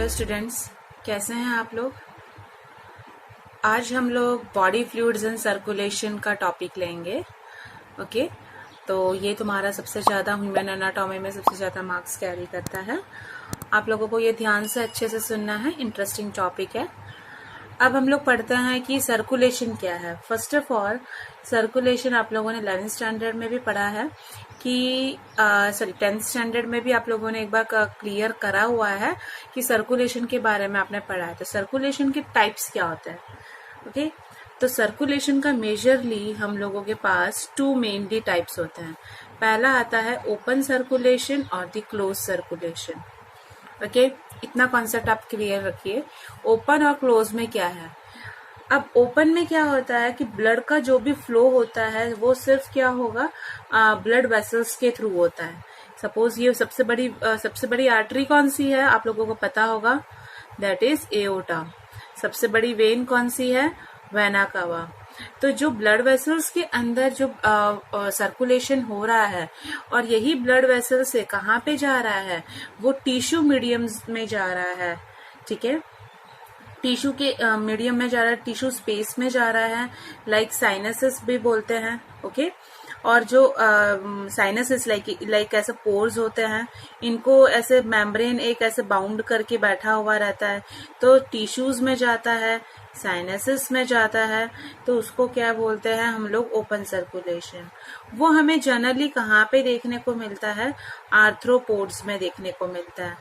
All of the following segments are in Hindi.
हेलो स्टूडेंट्स, कैसे हैं आप लोग। आज हम लोग बॉडी फ्लूइड्स एंड सर्कुलेशन का टॉपिक लेंगे। ओके, तो ये तुम्हारा सबसे ज़्यादा ह्यूमन एनाटॉमी में सबसे ज़्यादा मार्क्स कैरी करता है। आप लोगों को ये ध्यान से अच्छे से सुनना है, इंटरेस्टिंग टॉपिक है। अब हम लोग पढ़ते हैं कि सर्कुलेशन क्या है। फर्स्ट ऑफ ऑल, सर्कुलेशन आप लोगों ने 11th स्टैंडर्ड में भी पढ़ा है कि 10th स्टैंडर्ड में भी आप लोगों ने एक बार क्लियर करा हुआ है कि सर्कुलेशन के बारे में आपने पढ़ा है। तो सर्कुलेशन के टाइप्स क्या होते हैं, ओके। तो सर्कुलेशन का मेजरली हम लोगों के पास टू मेनली टाइप्स होते हैं। पहला आता है ओपन सर्कुलेशन और द क्लोज सर्कुलेशन। ओके, इतना कॉन्सेप्ट आप क्लियर रखिए। ओपन और क्लोज में क्या है। अब ओपन में क्या होता है कि ब्लड का जो भी फ्लो होता है वो सिर्फ क्या होगा, ब्लड वेसल्स के थ्रू होता है। सपोज ये सबसे बड़ी आर्टरी कौन सी है आप लोगों को पता होगा, दैट इज एओर्टा। सबसे बड़ी वेन कौन सी है, वेना कावा। तो जो ब्लड वेसल्स के अंदर जो सर्कुलेशन हो रहा है और यही ब्लड वेसल से कहाँ पे जा रहा है, वो टिश्यू मीडियम्स में जा रहा है। ठीक है, टिश्यू के मीडियम में जा रहा है, टिश्यू स्पेस में जा रहा है, लाइक साइनसेस भी बोलते हैं। ओके, और जो साइनसेस लाइक ऐसे पोर्स होते हैं, इनको ऐसे मेम्ब्रेन एक ऐसे बाउंड करके बैठा हुआ रहता है, तो टिश्यूज में जाता है, साइनसेस में जाता है, तो उसको क्या बोलते हैं हम लोग, ओपन सर्कुलेशन। वो हमें जनरली कहाँ पे देखने को मिलता है, आर्थ्रोपोड्स में देखने को मिलता है।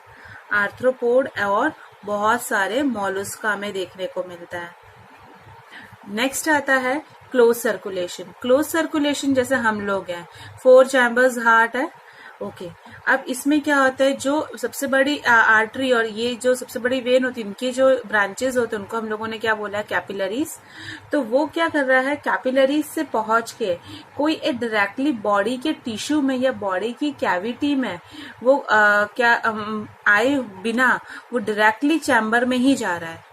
आर्थ्रोपोड और बहुत सारे मॉलस्का में देखने को मिलता है। नेक्स्ट आता है क्लोज सर्कुलेशन। क्लोज सर्कुलेशन जैसे हम लोग हैं, 4 चैम्बर्स हार्ट है। ओके, अब इसमें क्या होता है, जो सबसे बड़ी आर्टरी और ये जो सबसे बड़ी वेन होती है, इनके जो ब्रांचेस होते हैं उनको हम लोगों ने क्या बोला है, कैपिलरीज। तो वो क्या कर रहा है, कैपिलरीज से पहुंच के कोई एक डायरेक्टली बॉडी के टिश्यू में या बॉडी की कैविटी में वो आए बिना वो डायरेक्टली चैम्बर में ही जा रहा है।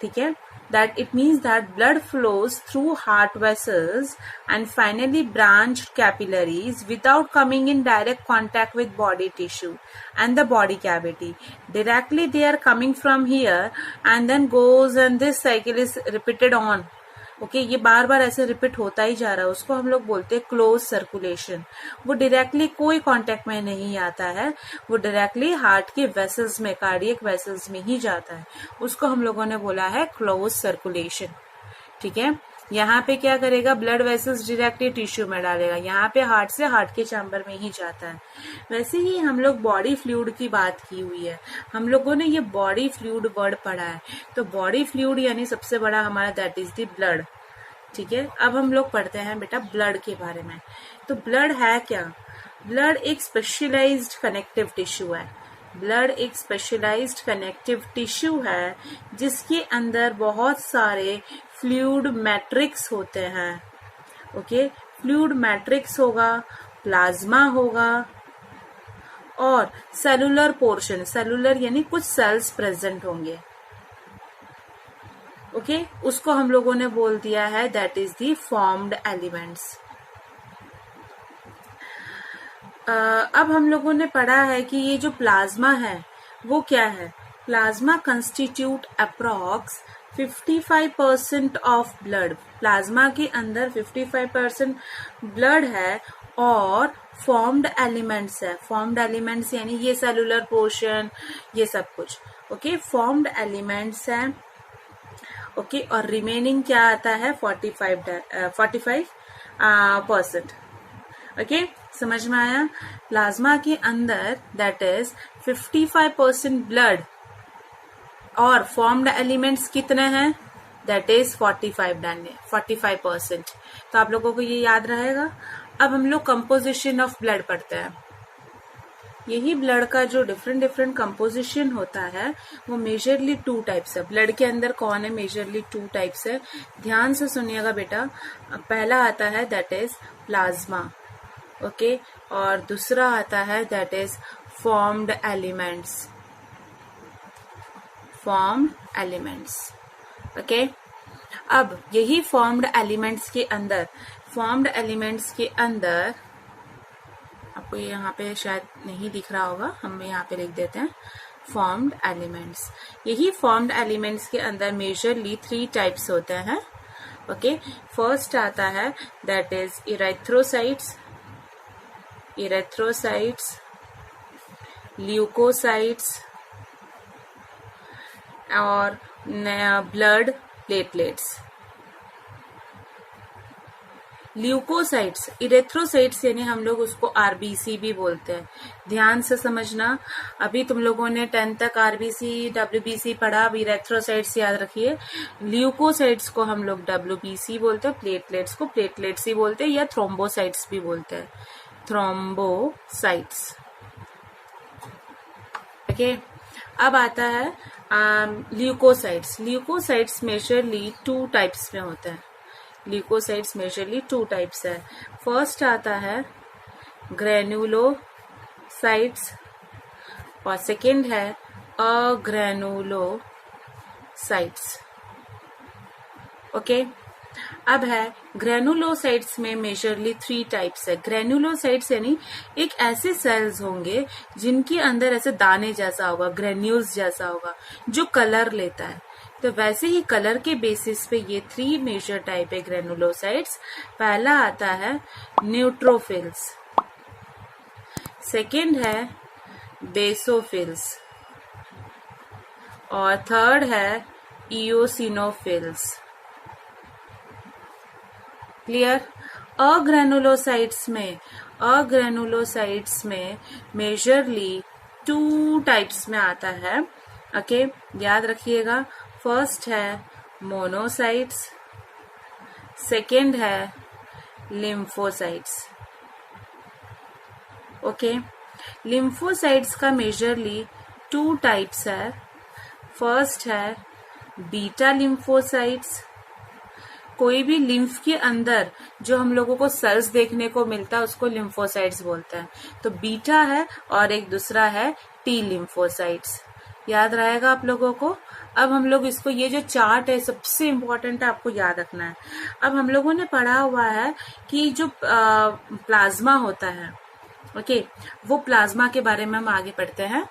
ठीक है, that it means that blood flows through heart vessels and finally branched capillaries without coming in direct contact with body tissue and the body cavity. Directly they are coming from here and then goes, and this cycle is repeated on. Okay, ये बार बार ऐसे रिपीट होता ही जा रहा है, उसको हम लोग बोलते हैं क्लोज सर्कुलेशन। वो डायरेक्टली कोई कांटेक्ट में नहीं आता है, वो डायरेक्टली हार्ट के वेसल्स में, कार्डियक वेसल्स में ही जाता है, उसको हम लोगों ने बोला है क्लोज सर्कुलेशन। ठीक है, यहाँ पे क्या करेगा, ब्लड वेसल्स डायरेक्टली टिश्यू में डालेगा, यहाँ पे हार्ट से हार्ट के चैम्बर में ही जाता है। वैसे ही हम लोग बॉडी फ्लूइड की बात की हुई है, हम लोगों ने ये बॉडी फ्लूइड वर्ड पढ़ा है। तो बॉडी फ्लूइड यानी सबसे बड़ा हमारा दैट इज द ब्लड। ठीक है, अब हम लोग पढ़ते हैं बेटा ब्लड के बारे में। तो ब्लड है क्या, ब्लड एक स्पेशलाइज्ड कनेक्टिव टिश्यू है। ब्लड एक स्पेशलाइज्ड कनेक्टिव टिश्यू है जिसके अंदर बहुत सारे फ्लूइड मैट्रिक्स होते हैं। ओके, फ्लूइड मैट्रिक्स होगा, प्लाज्मा होगा और सेलुलर पोर्शन, सेलुलर यानी कुछ सेल्स प्रेजेंट होंगे। ओके, उसको हम लोगों ने बोल दिया है that is the formed elements. अब हम लोगों ने पढ़ा है कि ये जो प्लाज्मा है वो क्या है। Plasma constitute approx 55% of blood. Plasma के अंदर 55% ब्लड है और फॉर्म्ड एलिमेंट्स है। फॉर्म्ड एलिमेंट्स यानी ये सेलुलर पोर्शन, ये सब कुछ। ओके, फॉर्म्ड एलिमेंट्स है। ओके, और रिमेनिंग क्या आता है, 45%। ओके, समझ में आया। प्लाज्मा के अंदर दैट इज 55% ब्लड और फॉर्म्ड एलिमेंट्स कितने हैं, दैट इज 45%। तो आप लोगों को ये याद रहेगा। अब हम लोग कंपोजिशन ऑफ ब्लड पढ़ते हैं। यही ब्लड का जो डिफरेंट कंपोजिशन होता है वो मेजरली 2 टाइप्स है। ब्लड के अंदर कौन है, मेजरली 2 टाइप्स है। ध्यान से सुनिएगा बेटा। पहला आता है दैट इज प्लाज्मा, ओके, और दूसरा आता है that is formed elements. Formed elements, okay. अब यही फॉर्म्ड एलिमेंट्स के अंदर आपको यहाँ पे शायद नहीं दिख रहा होगा, हम यहाँ पे लिख देते हैं। Formed elements. यही फॉर्म्ड एलिमेंट्स के अंदर मेजरली 3 टाइप्स होते हैं। ओके, फर्स्ट आता है दैट इज इरेथ्रोसाइट्स, ल्यूकोसाइट्स और ब्लड प्लेटलेट्स। ल्यूकोसाइट्स, इरेथ्रोसाइट्स यानी हम लोग उसको आरबीसी भी बोलते हैं। ध्यान से समझना, अभी तुम लोगों ने 10th तक आरबीसी डब्ल्यूबीसी पढ़ा, अब इरेथ्रोसाइट्स याद रखिए। ल्यूकोसाइट्स को हम लोग डब्ल्यूबीसी बोलते हैं, प्लेटलेट्स को प्लेटलेट्स ही बोलते हैं या थ्रोम्बोसाइट्स भी बोलते हैं, थ्रोम्बोसाइट्स। ओके, अब आता है ल्यूकोसाइट्स। ल्यूकोसाइट्स मेजरली 2 टाइप्स में होते हैं। ल्यूकोसाइट्स मेजरली 2 टाइप्स है। फर्स्ट आता है ग्रेन्युलोसाइट्स और सेकंड है अग्रेनुलोसाइट्स। ओके, अब है ग्रेनुलोसाइट्स में मेजरली 3 टाइप्स है। ग्रेनुलोसाइट्स यानी एक ऐसे सेल्स होंगे जिनके अंदर ऐसे दाने जैसा होगा, ग्रेन्यूल्स जैसा होगा, जो कलर लेता है। तो वैसे ही कलर के बेसिस पे ये 3 मेजर टाइप है ग्रेनुलोसाइट्स। पहला आता है न्यूट्रोफिल्स, सेकंड है बेसोफिल्स और थर्ड है इओसिनोफिल्स। क्लियर? अग्रेनुलोसाइट्स में मेजरली 2 टाइप्स में आता है। ओके, याद रखिएगा। फर्स्ट है मोनोसाइट्स, सेकंड है लिम्फोसाइट्स। ओके, लिम्फोसाइट्स का मेजरली 2 टाइप्स है। फर्स्ट है बीटा लिम्फोसाइट्स। कोई भी लिम्फ के अंदर जो हम लोगों को सेल्स देखने को मिलता है उसको लिम्फोसाइट्स बोलते हैं। तो बीटा है और एक दूसरा है टी लिम्फोसाइट्स। याद रहेगा आप लोगों को। अब हम लोग इसको, ये जो चार्ट है सबसे इम्पोर्टेंट है, आपको याद रखना है। अब हम लोगों ने पढ़ा हुआ है कि जो प्लाज्मा होता है, ओके, वो प्लाज्मा के बारे में हम आगे पढ़ते हैं।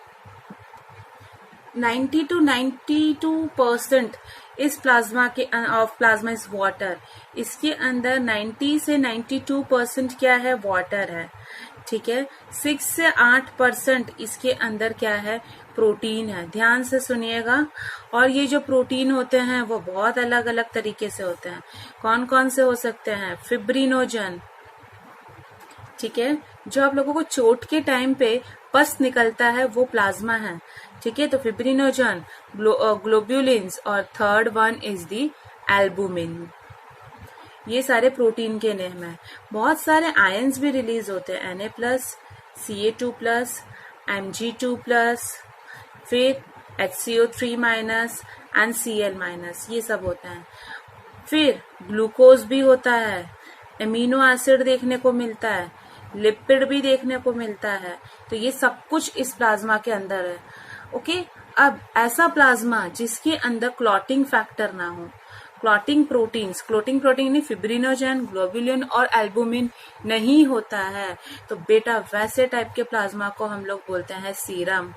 90 to 92% इस प्लाज्मा के ऑफ प्लाज्मा इज वाटर। इसके अंदर 90 से 92% क्या है? वाटर है। ठीक है, 6 से 8% इसके अंदर क्या है? प्रोटीन है। ध्यान से सुनिएगा। और ये जो प्रोटीन होते हैं वो बहुत अलग अलग तरीके से होते हैं। कौन कौन से हो सकते हैं? फिब्रिनोजन, ठीक है, जो आप लोगों को चोट के टाइम पे पस निकलता है वो प्लाज्मा है। ठीक है, तो फिब्रिनोजन, ग्लोब्यूलिन्स और third one is the albumin. ये सारे प्रोटीन के नेम है। बहुत सारे आयंस भी रिलीज होते हैं, Na+, Ca2+, Mg2+, फिर HCO3- एंड Cl-, ये सब होते हैं। फिर ग्लूकोज भी होता है, एमिनो एसिड देखने को मिलता है, लिपिड भी देखने को मिलता है। तो ये सब कुछ इस प्लाज्मा के अंदर है। ओके, अब ऐसा प्लाज्मा जिसके अंदर क्लॉटिंग फैक्टर ना हो, क्लॉटिंग प्रोटीन नहीं, फिब्रिनोजन, ग्लोबुलिन और एल्बुमिन नहीं होता है, तो बेटा वैसे टाइप के प्लाज्मा को हम लोग बोलते हैं सीरम।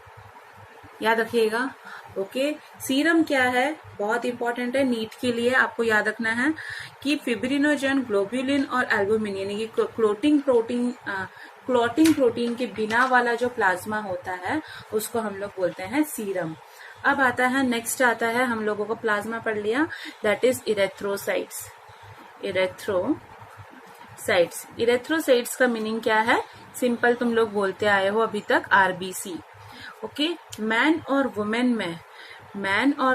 याद रखिएगा। ओके, सीरम क्या है? बहुत इंपॉर्टेंट है, नीट के लिए आपको याद रखना है कि फिब्रिनोजन, ग्लोबुलिन और एल्बुमिन यानी कि क्लॉटिंग प्रोटीन के बिना वाला जो प्लाज्मा होता है उसको हम लोग बोलते हैं सीरम। अब आता है, नेक्स्ट आता है, हम लोगों को प्लाज्मा पढ़ लिया, दैट इज इरेथ्रोसाइट्स। इरेथ्रोसाइट्स का मीनिंग क्या है? सिंपल तुम लोग बोलते आए हो अभी तक, आरबीसी। ओके, मैन और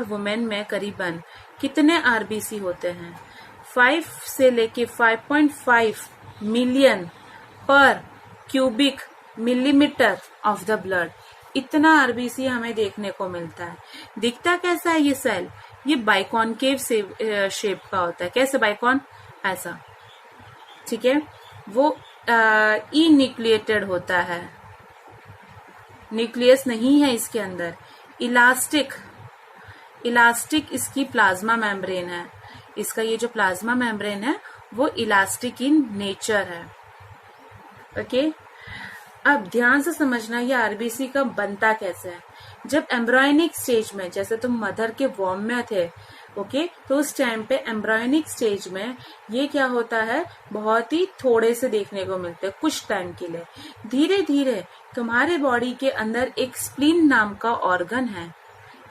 वुमेन में करीबन कितने आरबीसी होते हैं? 5 से लेके 5.5 मिलियन पर cubic millimetre of the blood, इतना आरबीसी हमें देखने को मिलता है। दिखता कैसा है ये सेल? ये बाइकॉनकेव शेप का होता है। कैसे बाइकॉन? ऐसा, ठीक है। वो इन्यूक्लिएटेड होता है, न्यूक्लियस नहीं है इसके अंदर। इलास्टिक इसकी प्लाज्मा मेम्ब्रेन है। इसका ये जो प्लाज्मा मेम्ब्रेन है वो इलास्टिक इन नेचर है। ओके, अब ध्यान से समझना ये आरबीसी का बनता कैसे है। जब एम्ब्रायनिक स्टेज में, जैसे तुम मदर के वॉर्म में थे, ओके, तो उस टाइम पे एम्ब्रायनिक स्टेज में ये क्या होता है, बहुत ही थोड़े से देखने को मिलते हैं कुछ टाइम के लिए। धीरे धीरे तुम्हारे बॉडी के अंदर एक स्प्लीन नाम का ऑर्गन है,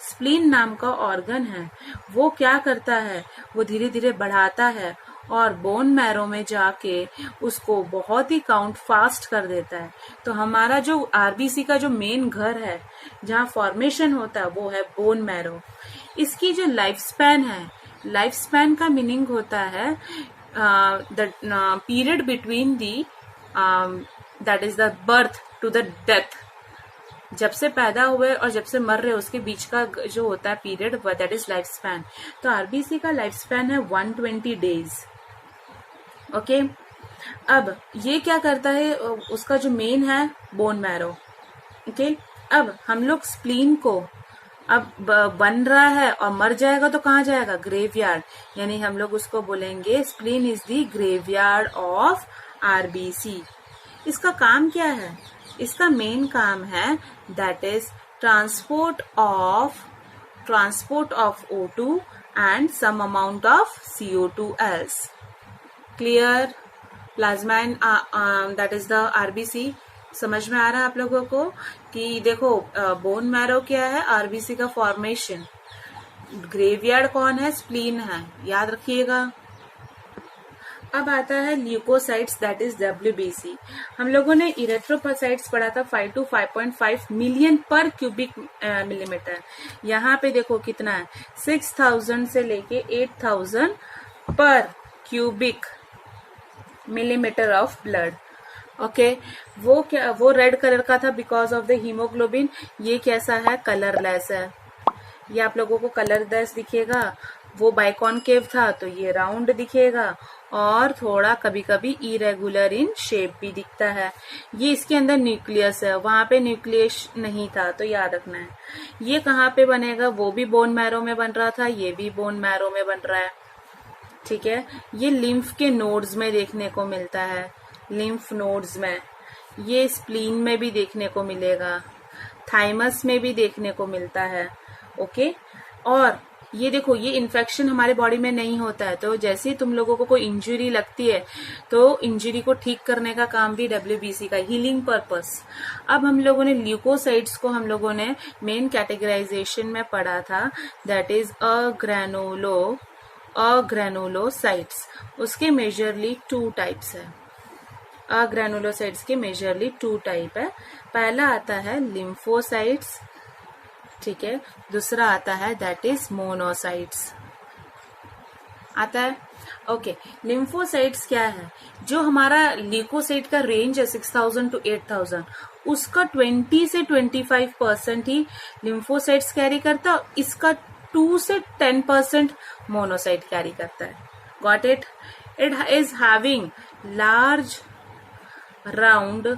स्प्लीन नाम का ऑर्गन है, वो क्या करता है, वो धीरे धीरे बढ़ाता है और बोन मैरो में जाके उसको बहुत ही काउंट फास्ट कर देता है। तो हमारा जो आरबीसी का जो मेन घर है, जहाँ फॉर्मेशन होता है, वो है बोन मैरो। इसकी जो लाइफ स्पैन है, लाइफ स्पैन का मीनिंग होता है the period between the that is the birth to the death. जब से पैदा हुए और जब से मर रहे उसके बीच का जो होता है period, that is life span. तो आरबीसी का लाइफ स्पैन है 120 डेज। ओके, अब ये क्या करता है, उसका जो मेन है बोन मैरो। ओके, अब हम लोग स्प्लीन को अब बन रहा है और मर जाएगा तो कहाँ जाएगा, ग्रेवयार्ड, यानी हम लोग उसको बोलेंगे spleen is the graveyard of RBC. इसका काम क्या है, इसका मेन काम है that is transport of O2 and some amount of CO2 else। Clear, plasma and that is the RBC. समझ में आ रहा है आप लोगों को कि देखो बोन मैरो क्या है, आरबीसी का फॉर्मेशन, ग्रेवयार्ड कौन है, स्प्लीन है, याद रखिएगा। अब आता है ल्यूकोसाइट्स दैट इज WBC। हम लोगों ने इरेथ्रोसाइट्स पढ़ा था 5 to 5.5 मिलियन पर क्यूबिक मिलीमीटर। यहाँ पे देखो कितना है, 6000 से लेके 8000 पर cubic millimetre of blood. Okay, वो क्या, वो रेड कलर का था बिकॉज ऑफ द हीमोग्लोबिन। ये कैसा है, कलरलेस है, ये आप लोगों को कलरलेस दिखेगा। वो बाइकॉनकेव था तो ये राउंड दिखेगा और थोड़ा कभी कभी इरेगुलर इन शेप भी दिखता है। ये इसके अंदर न्यूक्लियस है, वहां पे न्यूक्लियस नहीं था, तो याद रखना है। ये कहाँ पे बनेगा, वो भी बोन मैरो में बन रहा था, ये भी बोन मैरो में बन रहा है। ठीक है, ये लिम्फ के नोड्स में देखने को मिलता है, लिम्फ नोड्स में। ये स्प्लीन में भी देखने को मिलेगा, थाइमस में भी देखने को मिलता है। ओके, और ये देखो, ये इन्फेक्शन हमारे बॉडी में नहीं होता है, तो जैसे ही तुम लोगों को कोई इंजरी लगती है तो इंजरी को ठीक करने का काम भी WBC का, हीलिंग पर्पस। अब हम लोगों ने ल्यूकोसाइट्स को हम लोगों ने मेन कैटेगराइजेशन में पढ़ा था, दैट इज अग्रेनुलोसाइट्स। उसके मेजरली 2 टाइप्स है, अग्रेनुलोसाइट्स के मेजरली 2 टाइप है। पहला आता है लिम्फोसाइट्स, ठीक है, दूसरा आता है दैट इज मोनोसाइट्स आता है। ओके, लिम्फोसाइट्स क्या है, जो हमारा ल्यूकोसाइट का रेंज है 6000 to 8000, उसका 20 से 25% ही लिम्फोसाइट्स कैरी करता है, इसका 2 से 10% मोनोसाइट कैरी करता है। Got it? It is having large round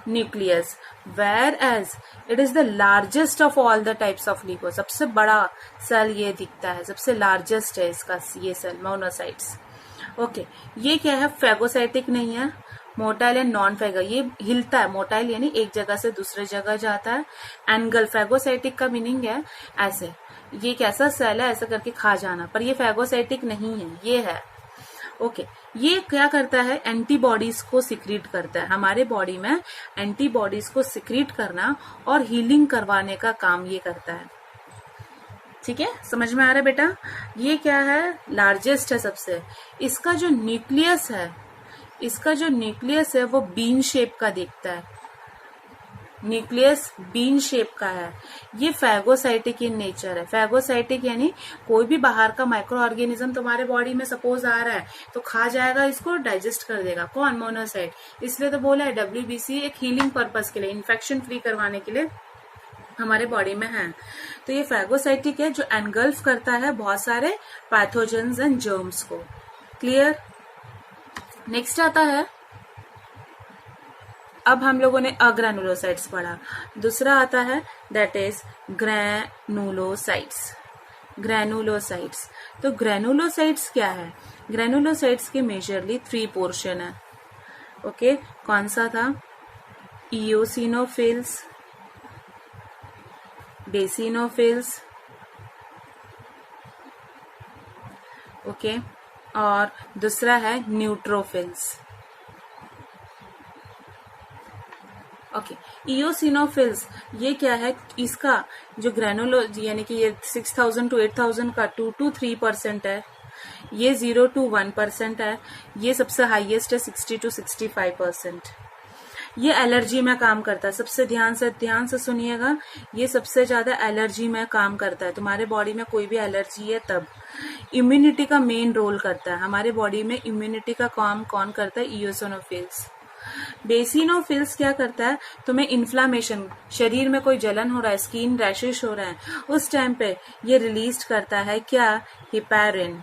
nucleus, whereas it is the largest of all the types of leuko। सबसे बड़ा सेल ये दिखता है, सबसे लार्जेस्ट है इसका ये सेल, मोनोसाइट्स। ओके, ये क्या है, फेगोसाइटिक नहीं है, मोटाइल एंड नॉन फेगो, ये हिलता है, मोटाइल यानी एक जगह से दूसरे जगह जाता है, एंगल फेगोसाइटिक का मीनिंग है ऐसे, ये कैसा सेल है, ऐसा करके खा जाना, पर ये फेगोसाइटिक नहीं है, ये है। ओके, ये क्या करता है, एंटीबॉडीज को सिक्रीट करता है, हमारे बॉडी में एंटीबॉडीज को सिक्रीट करना और हीलिंग करवाने का काम ये करता है। ठीक है, समझ में आ रहा है बेटा? ये क्या है, लार्जेस्ट है सबसे। इसका जो न्यूक्लियस है वो बीन शेप का दिखता है, न्यूक्लियस बीन शेप का है। ये फैगोसाइटिक इन नेचर है। फैगोसाइटिक यानी कोई भी बाहर का माइक्रो ऑर्गेनिज्म तुम्हारे बॉडी में सपोज आ रहा है तो खा जाएगा, इसको डाइजेस्ट कर देगा। कौन? मोनोसाइट। इसलिए तो बोला है WBC एक हीलिंग पर्पस के लिए, इन्फेक्शन फ्री करवाने के लिए हमारे बॉडी में है। तो ये फैगोसाइटिक है जो एनगल्फ करता है बहुत सारे पैथोजेंस एंड जर्म्स को। क्लियर? नेक्स्ट आता है, अब हम लोगों ने अग्रेनुलोसाइट्स पढ़ा, दूसरा आता है दैट इज ग्रैनुलोसाइट्स। ग्रैनुलोसाइट्स, तो ग्रैनुलोसाइट्स क्या है? ग्रैनुलोसाइट्स के मेजरली 3 पोर्शन है। ओके, कौन सा था? इयोसिनोफिल्स, बेसिनोफिल्स, ओके, और दूसरा है न्यूट्रोफिल्स। ओके, इयोसिनोफिल्स ये क्या है, इसका जो ग्रेनुलो यानी कि ये 6000 to 8000 का 2 to 3% है, ये 0 to 1% है, ये सबसे हाईएस्ट है 60 to 65%। ये एलर्जी में काम करता है। सबसे ध्यान से सुनिएगा, ये सबसे ज्यादा एलर्जी में काम करता है। तुम्हारे बॉडी में कोई भी एलर्जी है तब इम्यूनिटी का मेन रोल करता है। हमारे बॉडी में इम्यूनिटी का काम कौन करता है? इयोसिनोफिल्स। बेसिनोफिल्स क्या करता है, तुम्हें इन्फ्लामेशन, शरीर में कोई जलन हो रहा है, स्किन रैशेस हो रहा है, उस टाइम पे ये रिलीज करता है क्या? हिपैरिन।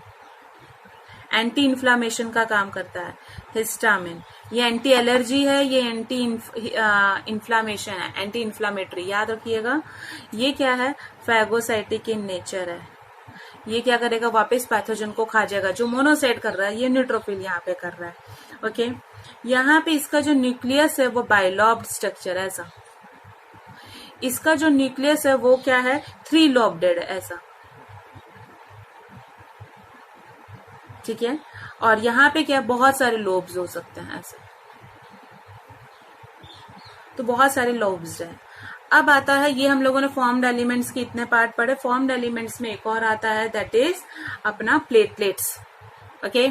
एंटी इन्फ्लामेशन का काम करता है। हिस्टामिन, ये एंटी एलर्जी है, ये एंटी इन्फ्लामेशन है, एंटी इन्फ्लामेटरी, याद रखिएगा। ये क्या है? फैगोसाइटिक इन नेचर है। ये क्या करेगा? वापस पैथोजन को खा जाएगा। जो मोनोसाइट कर रहा है, ये न्यूट्रोफिल यहाँ पे कर रहा है। ओके, यहाँ पे इसका जो न्यूक्लियस है वो बाइलॉब्ड स्ट्रक्चर है ऐसा। इसका जो न्यूक्लियस है वो क्या है? 3 लॉब्डेड ऐसा, ठीक है। और यहाँ पे क्या, बहुत सारे लोब्स हो सकते हैं ऐसे, तो बहुत सारे लोब्स है। अब आता है, ये हम लोगों ने फॉर्म्ड एलिमेंट्स के इतने पार्ट पढ़े। फॉर्म्ड एलिमेंट्स में एक और आता है, दैट इज अपना प्लेटलेट्स। ओके,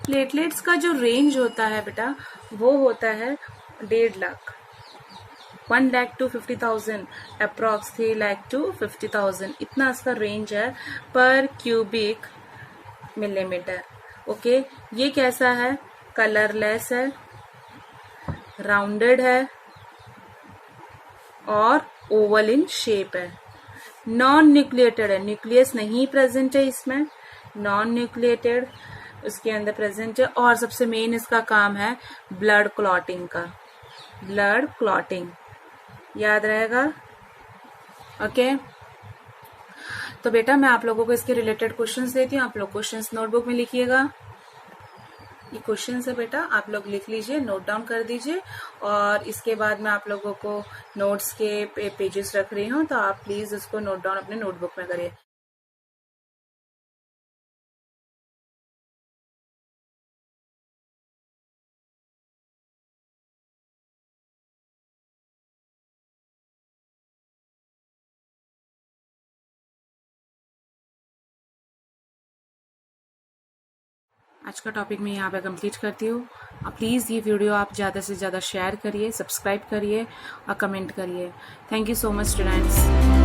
प्लेटलेट्स का जो रेंज होता है बेटा, वो होता है 1.5 lakh, 1 lakh to 50,000, approx 3 lakh to 50,000, इतना इसका रेंज है पर क्यूबिक मिलीमीटर। ओके, ये कैसा है? कलरलेस है, राउंडेड है और ओवल इन शेप है। नॉन न्यूक्लिएटेड है, न्यूक्लियस नहीं प्रेजेंट है इसमें, नॉन न्यूक्लिएटेड उसके अंदर प्रेजेंट है। और सबसे मेन इसका काम है ब्लड क्लॉटिंग का, ब्लड क्लॉटिंग, याद रहेगा। ओके, तो बेटा मैं आप लोगों को इसके रिलेटेड क्वेश्चंस देती हूँ, आप लोग क्वेश्चंस नोटबुक में लिखिएगा। ये क्वेश्चन है बेटा, आप लोग लिख लीजिए, नोट डाउन कर दीजिए। और इसके बाद मैं आप लोगों को नोट्स के पेजेस रख रही हूँ, तो आप प्लीज उसको नोट डाउन अपने नोटबुक में करिए। आज का टॉपिक मैं यहाँ पे कंप्लीट करती हूँ। प्लीज़ ये वीडियो आप ज़्यादा से ज़्यादा शेयर करिए, सब्सक्राइब करिए और कमेंट करिए। Thank you so much students.